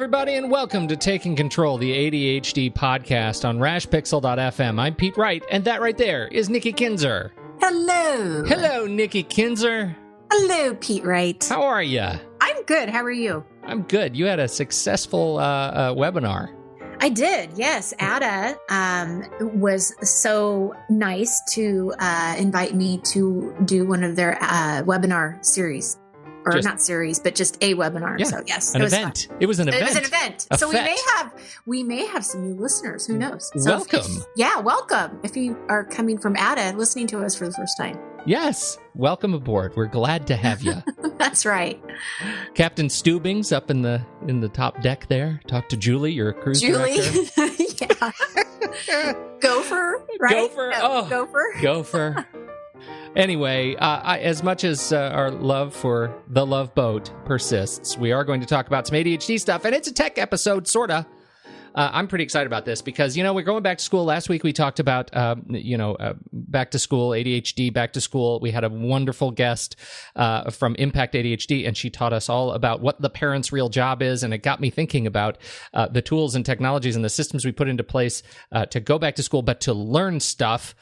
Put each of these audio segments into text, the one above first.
everybody, and welcome to Taking Control, the ADHD podcast on rashpixel.fm. I'm Pete Wright, and that right there is Nikki Kinzer. Hello. Hello, Nikki Kinzer. Hello, Pete Wright. How are you? I'm good. How are you? I'm good. You had a successful webinar. I did, yes. Ada was so nice to invite me to do one of their webinar series. Or not series, but just a webinar. Yeah, so yes, an event. It was an event. It was an event. So we may have some new listeners. Who knows? So welcome. Welcome. If you are coming from Ada, listening to us for the first time. Yes, welcome aboard. We're glad to have you. That's right. Captain Steubings up in the top deck there. Talk to Julie, your cruise director. Yeah. Gopher, right? Gopher. Gopher. Anyway, as much as our love for the Love Boat persists, we are going to talk about some ADHD stuff, and it's a tech episode, sorta. I'm pretty excited about this because, we're going back to school. Last week we talked about, back to school, ADHD, back to school. We had a wonderful guest from Impact ADHD, and she taught us all about what the parent's real job is, and it got me thinking about the tools and technologies and the systems we put into place to go back to school, but to learn stuff,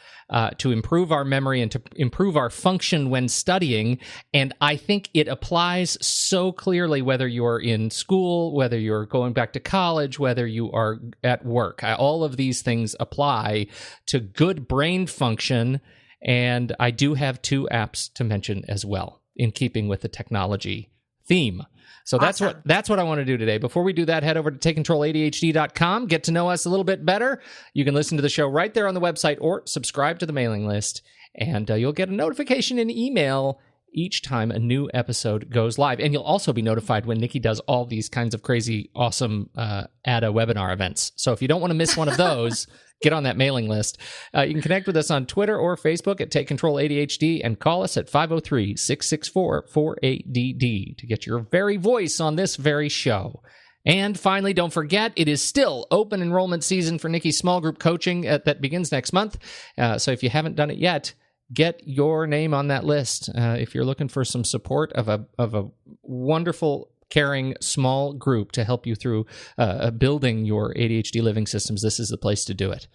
to improve our memory and to improve our function when studying. And I think it applies so clearly whether you're in school, whether you're going back to college, whether you are at work. All of these things apply to good brain function. And I do have two apps to mention as well in keeping with the technology theme. So awesome. that's what I want to do today. Before we do that, head over to takecontroladhd.com, get to know us a little bit better. You can listen to the show right there on the website or subscribe to the mailing list, and you'll get a notification in email each time a new episode goes live. And you'll also be notified when Nikki does all these kinds of crazy, awesome ADA webinar events. So if you don't want to miss one of those, get on that mailing list. You can connect with us on Twitter or Facebook at Take Control ADHD and call us at 503-664-48DD to get your very voice on this very show. And finally, don't forget, it is still open enrollment season for Nikki's small group coaching that begins next month. So if you haven't done it yet, get your name on that list. If you're looking for some support of a wonderful, caring small group to help you through building your ADHD living systems, this is the place to do it.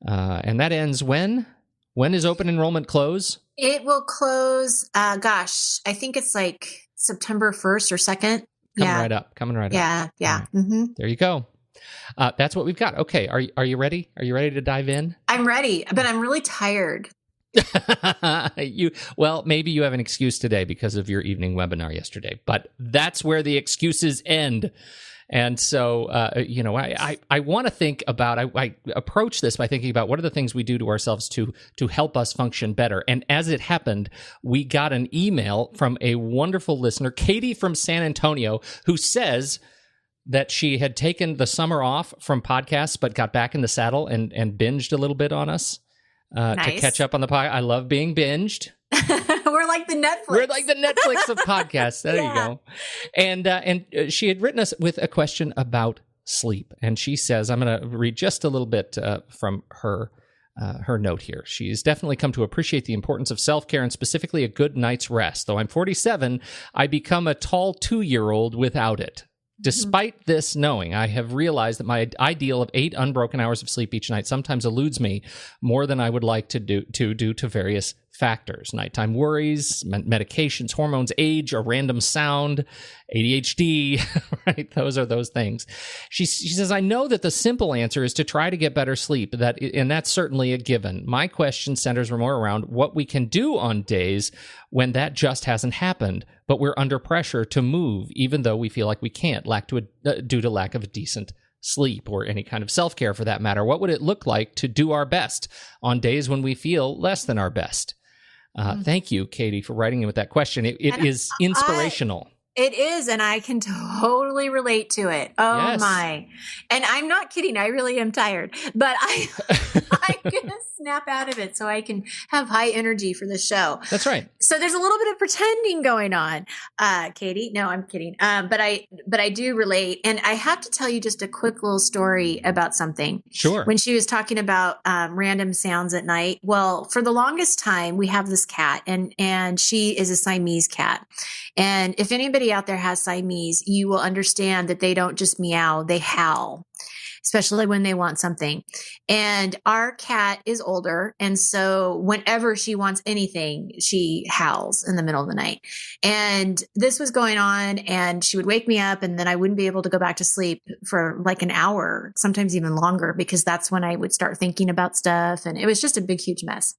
And that ends when? When does open enrollment close? It will close, I think it's like September 1st or 2nd. Coming right up. Yeah. Right. Mm-hmm. There you go. That's what we've got. Okay, are you ready? Are you ready to dive in? I'm ready, but I'm really tired. Maybe you have an excuse today because of your evening webinar yesterday, but that's where the excuses end. And so, I want to think about, I approach this by thinking about what are the things we do to ourselves to help us function better. And as it happened, we got an email from a wonderful listener, Katie from San Antonio, who says that she had taken the summer off from podcasts, but got back in the saddle and binged a little bit on us. Nice. To catch up on the podcast. I love being binged. We're like the Netflix. We're like the Netflix of podcasts. There you go. And she had written us with a question about sleep. And she says, I'm going to read just a little bit from her note here. She's definitely come to appreciate the importance of self-care and specifically a good night's rest. Though I'm 47, I become a tall 2-year-old without it. Despite this knowing, I have realized that my ideal of 8 unbroken hours of sleep each night sometimes eludes me more than I would like to due to various factors. Nighttime worries, medications, hormones, age, a random sound, ADHD, right? Those are those things. She says, I know that the simple answer is to try to get better sleep, and that's certainly a given. My question centers more around what we can do on days when that just hasn't happened, but we're under pressure to move, even though we feel like we can't, due to lack of a decent sleep or any kind of self-care for that matter. What would it look like to do our best on days when we feel less than our best? Thank you, Katie, for writing in with that question. It is inspirational. It is, and I can totally relate to it. Oh, yes. My. And I'm not kidding. I really am tired. But I I'm going to snap out of it so I can have high energy for the show. That's right. So there's a little bit of pretending going on, Katie. No, I'm kidding. But I do relate. And I have to tell you just a quick little story about something. Sure. When she was talking about random sounds at night. Well, for the longest time, we have this cat and she is a Siamese cat. And if anybody out there has Siamese, you will understand that they don't just meow, they howl, especially when they want something. And our cat is older. And so whenever she wants anything, she howls in the middle of the night. And this was going on and she would wake me up and then I wouldn't be able to go back to sleep for like an hour, sometimes even longer, because that's when I would start thinking about stuff. And it was just a big, huge mess.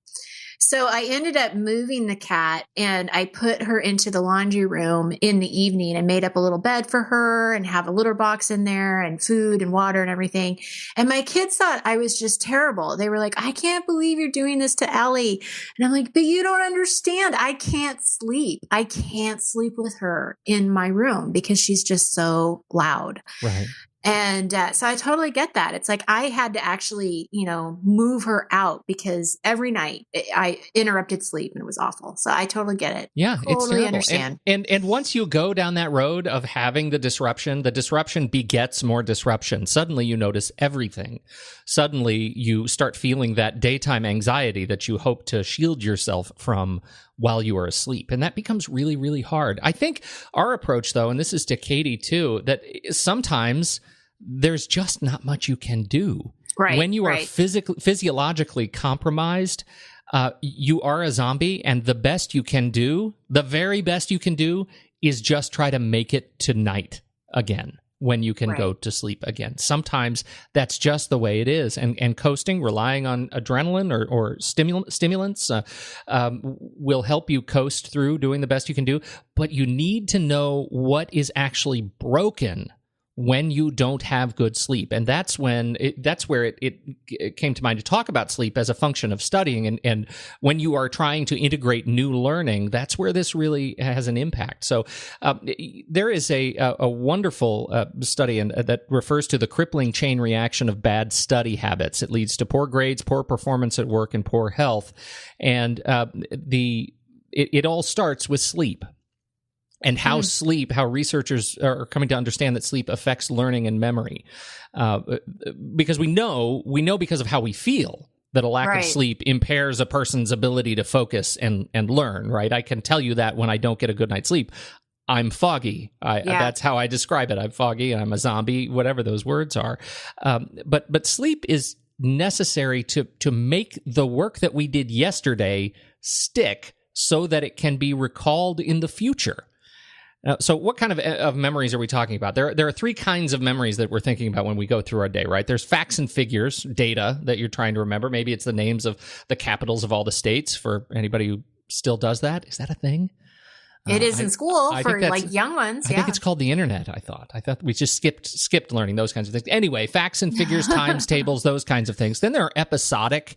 So I ended up moving the cat and I put her into the laundry room in the evening and made up a little bed for her and have a litter box in there and food and water and everything. And my kids thought I was just terrible. They were like, I can't believe you're doing this to Ellie. And I'm like, but you don't understand. I can't sleep. I can't sleep with her in my room because she's just so loud. Right. And so I totally get that. It's like I had to actually, move her out because every night I interrupted sleep and it was awful. So I totally get it. Yeah, totally it's terrible. Understand. And once you go down that road of having the disruption begets more disruption. Suddenly you notice everything. Suddenly you start feeling that daytime anxiety that you hope to shield yourself from while you are asleep. And that becomes really, really hard. I think our approach, though, and this is to Katie too, that sometimes there's just not much you can do. Right. When you are physiologically compromised, you are a zombie, and the very best you can do is just try to make it to night again. When you can go to sleep again. Sometimes that's just the way it is. And coasting, relying on adrenaline or stimulants will help you coast through doing the best you can do. But you need to know what is actually broken when you don't have good sleep. And that's where it came to mind to talk about sleep as a function of studying. And when you are trying to integrate new learning, that's where this really has an impact. So there is a wonderful study that refers to the crippling chain reaction of bad study habits. It leads to poor grades, poor performance at work, and poor health. And it all starts with sleep. And how researchers are coming to understand that sleep affects learning and memory. Because we know because of how we feel that a lack of sleep impairs a person's ability to focus and learn, right? I can tell you that when I don't get a good night's sleep, I'm foggy. That's how I describe it. I'm foggy, I'm a zombie, whatever those words are. But sleep is necessary to make the work that we did yesterday stick so that it can be recalled in the future. So what kind of memories are we talking about? There are three kinds of memories that we're thinking about when we go through our day, right? There's facts and figures, data that you're trying to remember. Maybe it's the names of the capitals of all the states for anybody who still does that. Is that a thing? It is in school for like young ones. I think it's called the internet. I thought we just skipped learning those kinds of things. Anyway, facts and figures, times tables, those kinds of things. Then there are episodic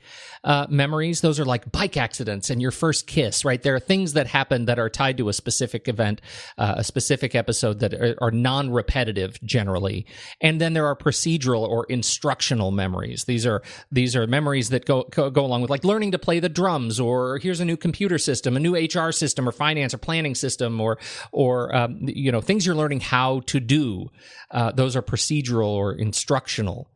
memories. Those are like bike accidents and your first kiss, right? There are things that happen that are tied to a specific event, a specific episode that are non-repetitive generally. And then there are procedural or instructional memories. These are memories that go along with like learning to play the drums, or here's a new computer system, a new HR system, or finance or planning system, or things you're learning how to do. Those are procedural or instructional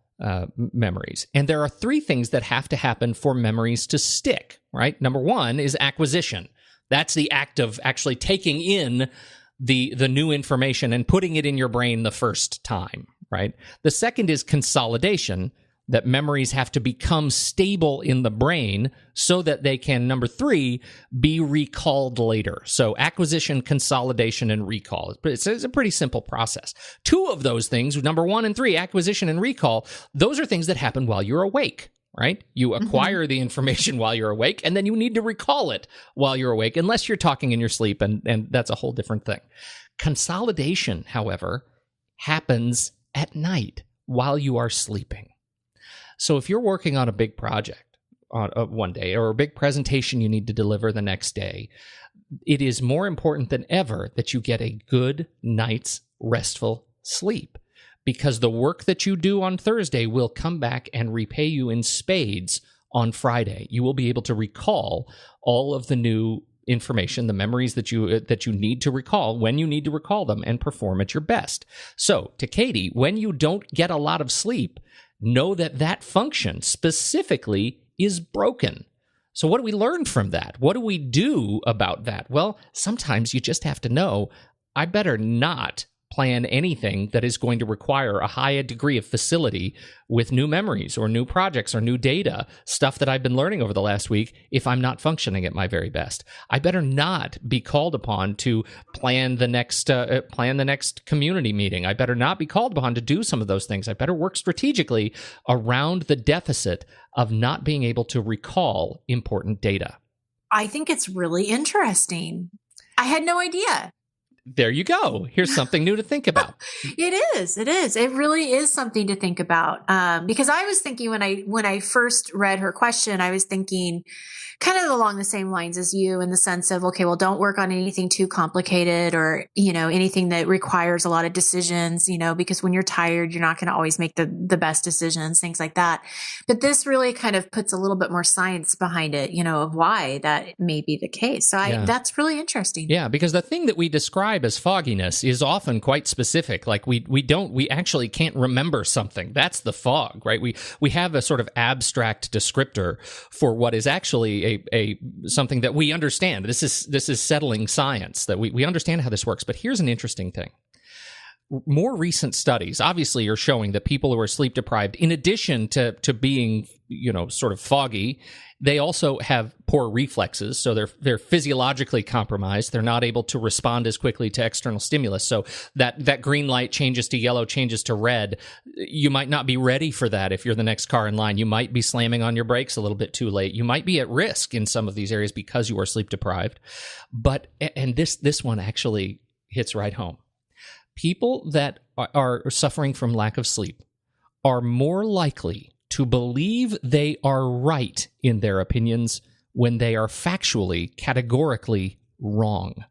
memories. And there are three things that have to happen for memories to stick, right? Number one is acquisition. That's the act of actually taking in the new information and putting it in your brain the first time, right? The second is consolidation, that memories have to become stable in the brain so that they can, number three, be recalled later. So acquisition, consolidation, and recall. It's a pretty simple process. Two of those things, number one and three, acquisition and recall, those are things that happen while you're awake, right? You acquire the information while you're awake, and then you need to recall it while you're awake, unless you're talking in your sleep, and that's a whole different thing. Consolidation, however, happens at night while you are sleeping. So if you're working on a big project on one day, or a big presentation you need to deliver the next day, it is more important than ever that you get a good night's restful sleep, because the work that you do on Thursday will come back and repay you in spades on Friday. You will be able to recall all of the new information, the memories that you need to recall when you need to recall them, and perform at your best. So, to Katie, when you don't get a lot of sleep, know that function specifically is broken. So what do we learn from that? What do we do about that? Well, sometimes you just have to know, I better not plan anything that is going to require a higher degree of facility with new memories or new projects or new data, stuff that I've been learning over the last week, if I'm not functioning at my very best. I better not be called upon to plan the next community meeting. I better not be called upon to do some of those things. I better work strategically around the deficit of not being able to recall important data. I think it's really interesting. I had no idea. There you go. Here's something new to think about. It is. It really is something to think about. Because I was thinking when I first read her question, I was thinking kind of along the same lines as you, in the sense of, okay, well, don't work on anything too complicated or, anything that requires a lot of decisions, because when you're tired, you're not going to always make the best decisions, things like that. But this really kind of puts a little bit more science behind it, of why that may be the case. So that's really interesting. Yeah, because the thing that we describe as fogginess is often quite specific. Like we actually can't remember something. That's the fog, right? We have a sort of abstract descriptor for what is actually a something that we understand. This is settling science, that we understand how this works. But here's an interesting thing. More recent studies obviously are showing that people who are sleep deprived, in addition to being, sort of foggy, they also have poor reflexes. So they're physiologically compromised. They're not able to respond as quickly to external stimulus. So that green light changes to yellow, changes to red. You might not be ready for that if you're the next car in line. You might be slamming on your brakes a little bit too late. You might be at risk in some of these areas because you are sleep deprived. And this one actually hits right home. People that are suffering from lack of sleep are more likely to believe they are right in their opinions when they are factually, categorically wrong.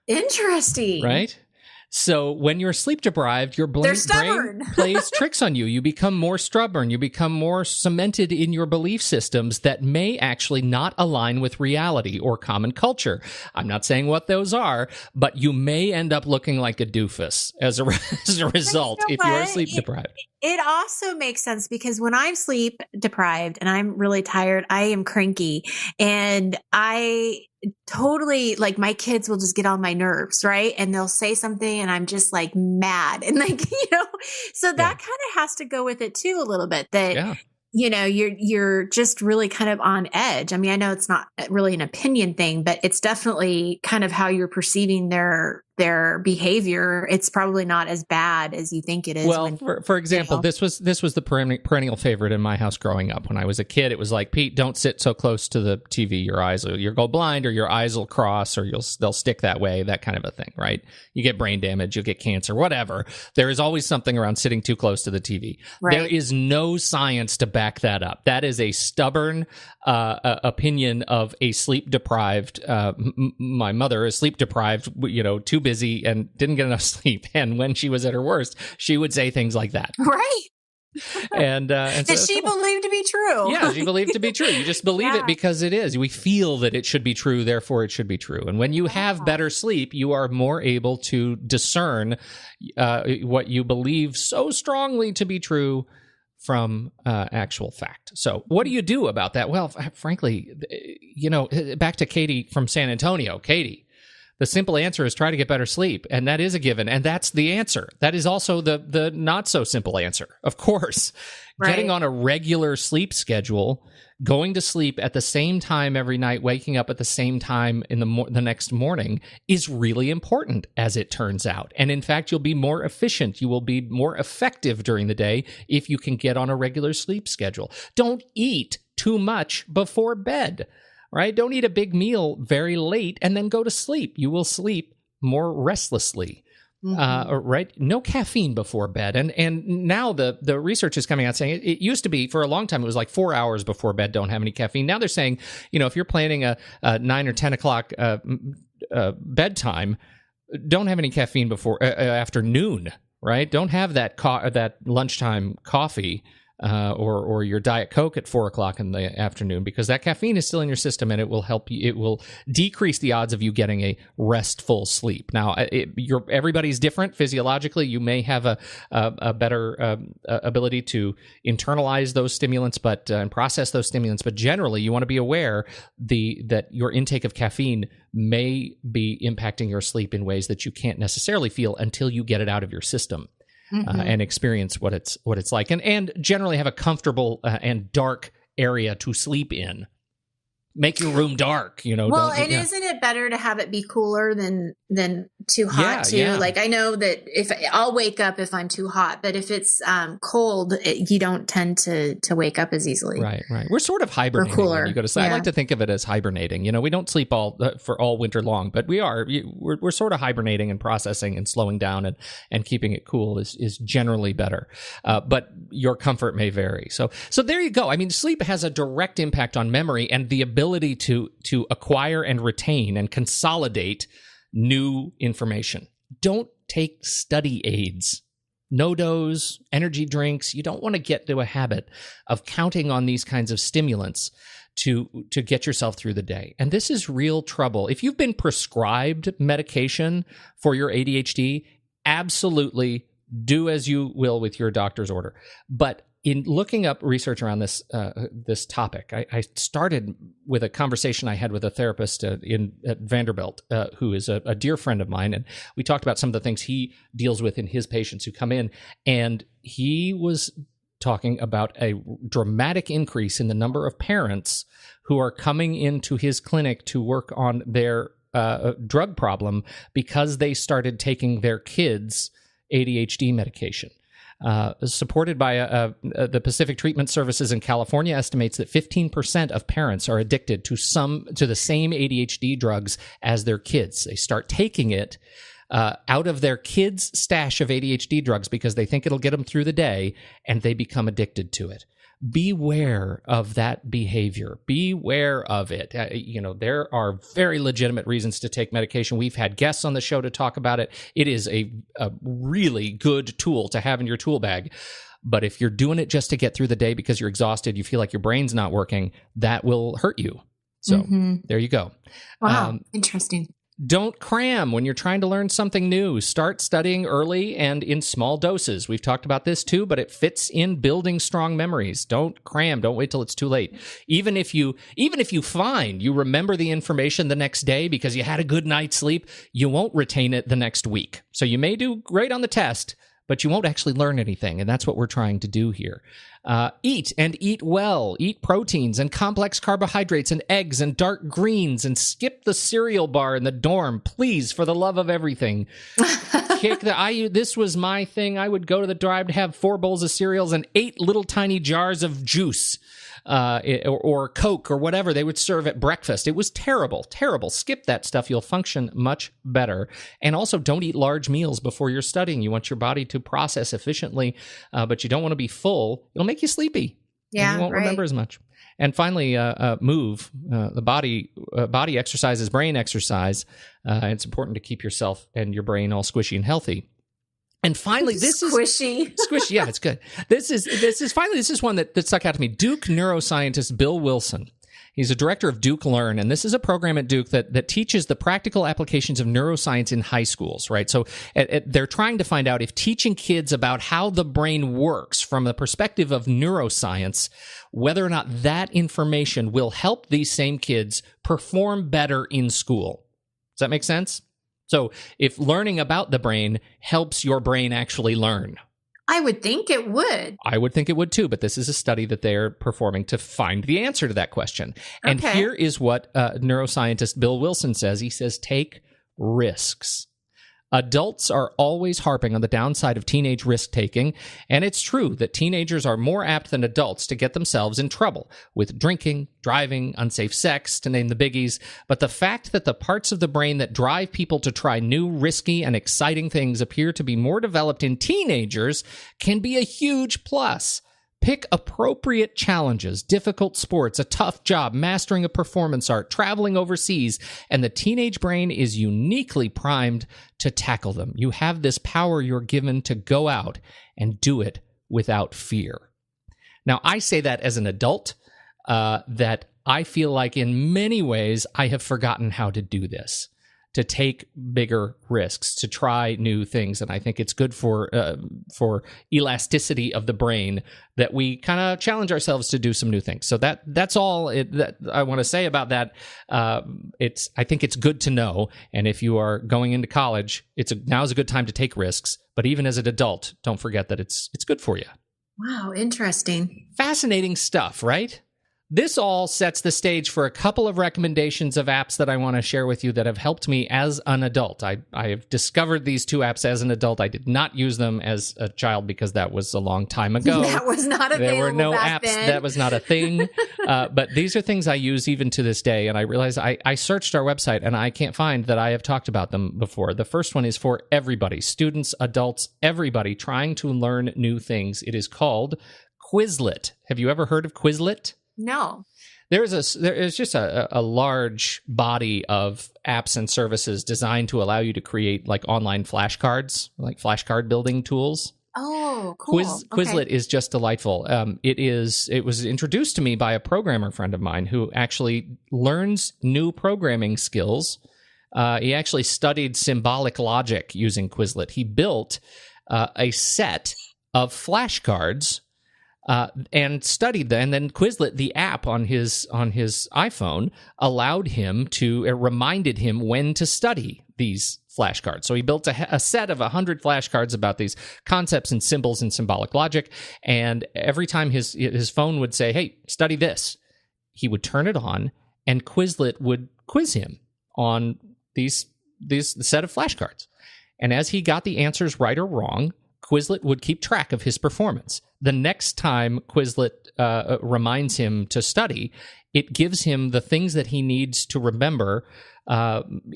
Interesting. Right? So when you're sleep deprived, your brain plays tricks on you. You become more stubborn. You become more cemented in your belief systems that may actually not align with reality or common culture. I'm not saying what those are, but you may end up looking like a doofus as a result if you are sleep deprived. It also makes sense because when I'm sleep deprived and I'm really tired, I am cranky, and I totally, like, my kids will just get on my nerves, right? And they'll say something and I'm just like mad, and so that kind of has to go with it too a little bit, that you're just really kind of on edge. I mean, I know it's not really an opinion thing, but it's definitely kind of how you're perceiving their behavior. It's probably not as bad as you think it is. Well, for example, this was the perennial favorite in my house growing up. When I was a kid, it was like, Pete, don't sit so close to the TV. You'll go blind, or your eyes will cross, or they'll stick that way, that kind of a thing, right? You get brain damage, you'll get cancer, whatever. There is always something around sitting too close to the TV. Right. There is no science to back that up. That is a stubborn opinion of a sleep-deprived, my mother is sleep-deprived, too busy and didn't get enough sleep. And when she was at her worst, she would say things like that. Right. And that she believed to be true. Yeah, she believed to be true. You just believe it because it is. We feel that it should be true, therefore it should be true. And when you have better sleep, you are more able to discern what you believe so strongly to be true from actual fact. So what do you do about that? Well, frankly, back to Katie from San Antonio. Katie, the simple answer is try to get better sleep, and that is a given, and that's the answer. That is also the not so simple answer, of course. Right. Getting on a regular sleep schedule, going to sleep at the same time every night, waking up at the same time in the next morning is really important, as it turns out. And in fact, you'll be more efficient. You will be more effective during the day if you can get on a regular sleep schedule. Don't eat too much before bed. Right? Don't eat a big meal very late and then go to sleep. You will sleep more restlessly. Right? No caffeine before bed. And now the research is coming out saying it used to be, for a long time, it was like 4 hours before bed, don't have any caffeine. Now they're saying, if you're planning a 9 or 10 o'clock bedtime, don't have any caffeine before afternoon, right? Don't have that lunchtime coffee or your Diet Coke at 4 o'clock in the afternoon, because that caffeine is still in your system and it will help you. It will decrease the odds of you getting a restful sleep. Now, everybody's different physiologically. You may have a better ability to internalize those stimulants, and process those stimulants. But generally, you want to be aware that your intake of caffeine may be impacting your sleep in ways that you can't necessarily feel until you get it out of your system. And experience what it's like, and generally have a comfortable and dark area to sleep in. Make your room dark, Well, isn't it better to have it be cooler than too hot too? Yeah. Like I know that if I'll wake up if I'm too hot, but if it's cold, you don't tend to wake up as easily. Right. We're sort of hibernating when you go to sleep. I like to think of it as hibernating. We don't sleep for all winter long, but we're sort of hibernating and processing and slowing down and keeping it cool is generally better. But your comfort may vary. So there you go. I mean, sleep has a direct impact on memory and the ability to acquire and retain and consolidate new information. Don't take study aids, no-dose, energy drinks. You don't want to get into a habit of counting on these kinds of stimulants to get yourself through the day. And this is real trouble. If you've been prescribed medication for your ADHD, absolutely do as you will with your doctor's order. But in looking up research around this topic, I started with a conversation I had with a therapist at Vanderbilt, who is a dear friend of mine, and we talked about some of the things he deals with in his patients who come in, and he was talking about a dramatic increase in the number of parents who are coming into his clinic to work on their drug problem because they started taking their kids' ADHD medication. Supported by the Pacific Treatment Services in California estimates that 15% of parents are addicted to the same ADHD drugs as their kids. They start taking it out of their kids' stash of ADHD drugs because they think it'll get them through the day, and they become addicted to it. Beware of that behavior. Beware of it. There are very legitimate reasons to take medication. We've had guests on the show to talk about it. It is a really good tool to have in your tool bag. But if you're doing it just to get through the day because you're exhausted, you feel like your brain's not working, that will hurt you. So there you go. Wow, interesting. Don't cram when you're trying to learn something new. Start studying early and in small doses. We've talked about this too, but it fits in building strong memories. Don't cram. Don't wait till it's too late. Even if you find you remember the information the next day because you had a good night's sleep, you won't retain it the next week. So you may do great on the test, but you won't actually learn anything, and that's what we're trying to do here. Eat and eat well. Eat proteins and complex carbohydrates and eggs and dark greens, and skip the cereal bar in the dorm, please, for the love of everything. This was my thing. I would go to the drive to have 4 bowls of cereals and 8 little tiny jars of juice. Or Coke or whatever they would serve at breakfast. It was terrible. Skip that stuff. You'll function much better. And also, don't eat large meals before you're studying. You want your body to process efficiently, but you don't want to be full. It'll make you sleepy. Yeah, you won't remember as much. And finally, move. The body exercise is brain exercise. It's important to keep yourself and your brain all squishy and healthy. And finally, this is squishy. Yeah, it's good. This is one that stuck out to me. Duke neuroscientist Bill Wilson. He's a director of Duke Learn, and this is a program at Duke that teaches the practical applications of neuroscience in high schools, right? So they're trying to find out if teaching kids about how the brain works from the perspective of neuroscience, whether or not that information will help these same kids perform better in school. Does that make sense? So if learning about the brain helps your brain actually learn. I would think it would. I would think it would too, but this is a study that they're performing to find the answer to that question. And here is what neuroscientist Bill Wilson says. He says, take risks. Adults are always harping on the downside of teenage risk-taking, and it's true that teenagers are more apt than adults to get themselves in trouble with drinking, driving, unsafe sex, to name the biggies. But the fact that the parts of the brain that drive people to try new, risky, and exciting things appear to be more developed in teenagers can be a huge plus. Pick appropriate challenges, difficult sports, a tough job, mastering a performance art, traveling overseas, and the teenage brain is uniquely primed to tackle them. You have this power you're given to go out and do it without fear. Now, I say that as an adult, that I feel like in many ways I have forgotten how to do this, to take bigger risks, to try new things. And I think it's good for elasticity of the brain that we kind of challenge ourselves to do some new things. So that's all that I want to say about that. I think it's good to know. And if you are going into college, now's a good time to take risks. But even as an adult, don't forget that it's good for you. Wow, interesting. Fascinating stuff, right? This all sets the stage for a couple of recommendations of apps that I want to share with you that have helped me as an adult. I have discovered these two apps as an adult. I did not use them as a child because that was a long time ago. That was not available. There were no back apps. then. That was not a thing. But these are things I use even to this day. And I realized I searched our website and I can't find that I have talked about them before. The first one is for everybody, students, adults, everybody trying to learn new things. It is called Quizlet. Have you ever heard of Quizlet? No. There is just a large body of apps and services designed to allow you to create like online flashcards, like flashcard building tools. Oh, cool. Quizlet is just delightful. It was introduced to me by a programmer friend of mine who actually learns new programming skills. He actually studied symbolic logic using Quizlet. He built a set of flashcards and studied them. And then Quizlet, the app on his iPhone, reminded him when to study these flashcards. So he built a set of 100 flashcards about these concepts and symbols and symbolic logic. And every time his phone would say, "Hey, study this," he would turn it on, and Quizlet would quiz him on these set of flashcards. And as he got the answers right or wrong, Quizlet would keep track of his performance. The next time Quizlet reminds him to study, it gives him the things that he needs to remember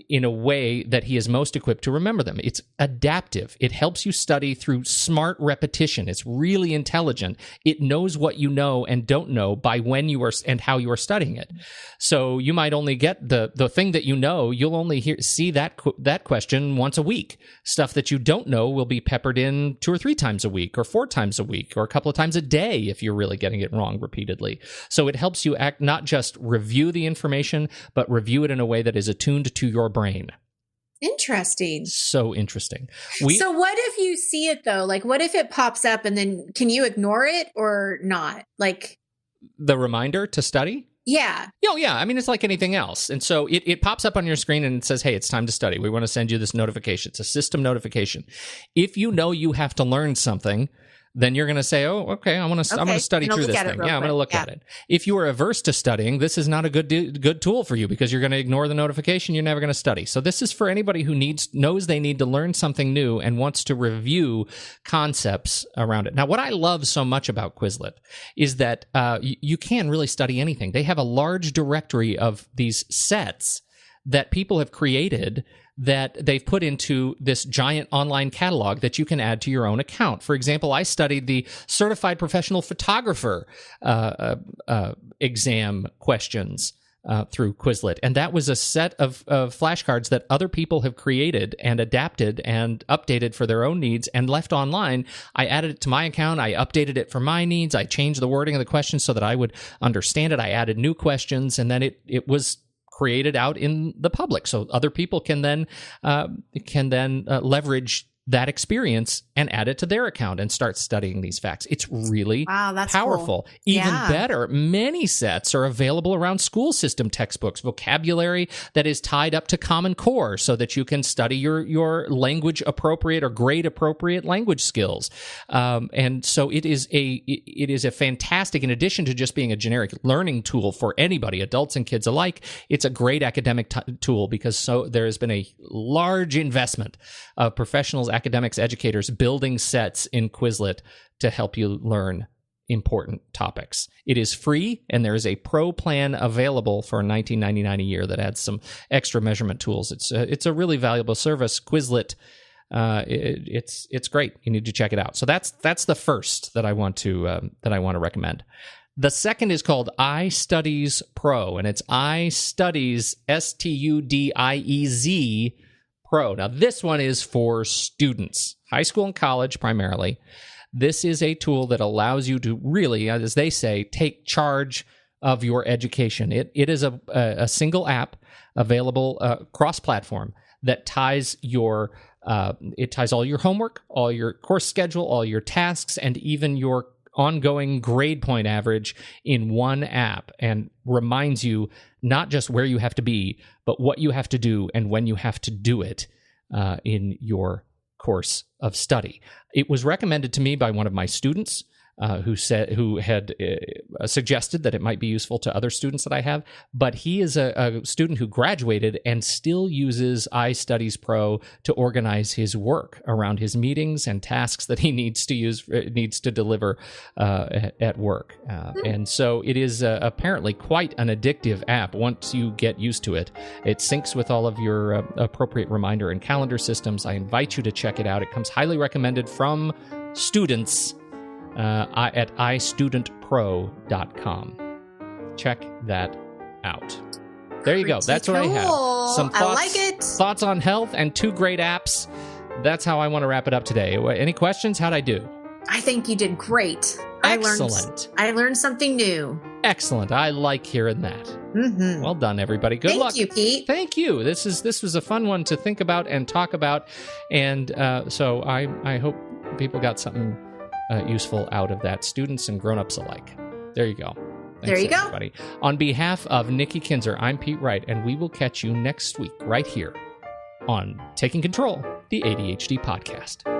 in a way that he is most equipped to remember them. It's adaptive. It helps you study through smart repetition. It's really intelligent. It knows what you know and don't know by when you are and how you are studying it. So you might only get the thing that you know. You'll only see that question once a week. Stuff that you don't know will be peppered in 2 or 3 times a week, or 4 times a week, or a couple of times a day if you're really getting it wrong repeatedly. So it helps you not just review the information, but review it in a way that is attuned to your brain. Interesting. So interesting. So what if you see it though? Like, what if it pops up and then can you ignore it or not? Like the reminder to study? Yeah. Oh, yeah. I mean, it's like anything else. And so it pops up on your screen and it says, "Hey, it's time to study. We want to send you this notification." It's a system notification. If you know you have to learn something, then you're going to say, "Oh, okay, I'm going to study through this thing. Yeah, I'm going to look at it." If you are averse to studying, this is not a good tool for you because you're going to ignore the notification. You're never going to study. So this is for anybody who knows they need to learn something new and wants to review concepts around it. Now, what I love so much about Quizlet is that you can really study anything. They have a large directory of these sets that people have created that they've put into this giant online catalog that you can add to your own account. For example, I studied the Certified Professional Photographer exam questions through Quizlet, and that was a set of flashcards that other people have created and adapted and updated for their own needs and left online. I added it to my account. I updated it for my needs. I changed the wording of the questions so that I would understand it. I added new questions, and then it was created out in the public, so other people can then leverage that experience and add it to their account and start studying these facts. It's really powerful. Cool. Even better, many sets are available around school system textbooks, vocabulary that is tied up to Common Core so that you can study your language appropriate or grade appropriate language skills. And so it is a fantastic, in addition to just being a generic learning tool for anybody, adults and kids alike, it's a great academic tool because there has been a large investment of professionals, academics, educators building sets in Quizlet to help you learn important topics. It is free, and there is a pro plan available for $19.99 a year that adds some extra measurement tools. It's a really valuable service. Quizlet, it's great. You need to check it out. So that's the first that I want to recommend. The second is called iStudiez Pro, and it's iStudiez Studiez Pro. Now, this one is for students, high school and college primarily. This is a tool that allows you to really, as they say, take charge of your education. It is a single app available cross-platform that ties it ties all your homework, all your course schedule, all your tasks, and even your ongoing grade point average in one app, and reminds you not just where you have to be, but what you have to do and when you have to do it in your course of study. It was recommended to me by one of my students who had suggested that it might be useful to other students that I have, but he is a student who graduated and still uses iStudiez Pro to organize his work around his meetings and tasks that he needs to deliver at work. And so it is apparently quite an addictive app once you get used to it. It syncs with all of your appropriate reminder and calendar systems. I invite you to check it out. It comes highly recommended from students at istudentpro.com. Check that out. There you go. That's what I have. Some thoughts, I like it. Thoughts on health and 2 great apps. That's how I want to wrap it up today. Any questions? How'd I do? I think you did great. Excellent. I learned something new. Excellent. I like hearing that. Mm-hmm. Well done, everybody. Good luck. Thank you, Pete. Thank you. This was a fun one to think about and talk about, and so I hope people got something useful out of that, students and grown-ups alike. There you go. Thanks, there you go. Everybody. On behalf of Nikki Kinzer, I'm Pete Wright, and we will catch you next week right here on Taking Control, the ADHD podcast.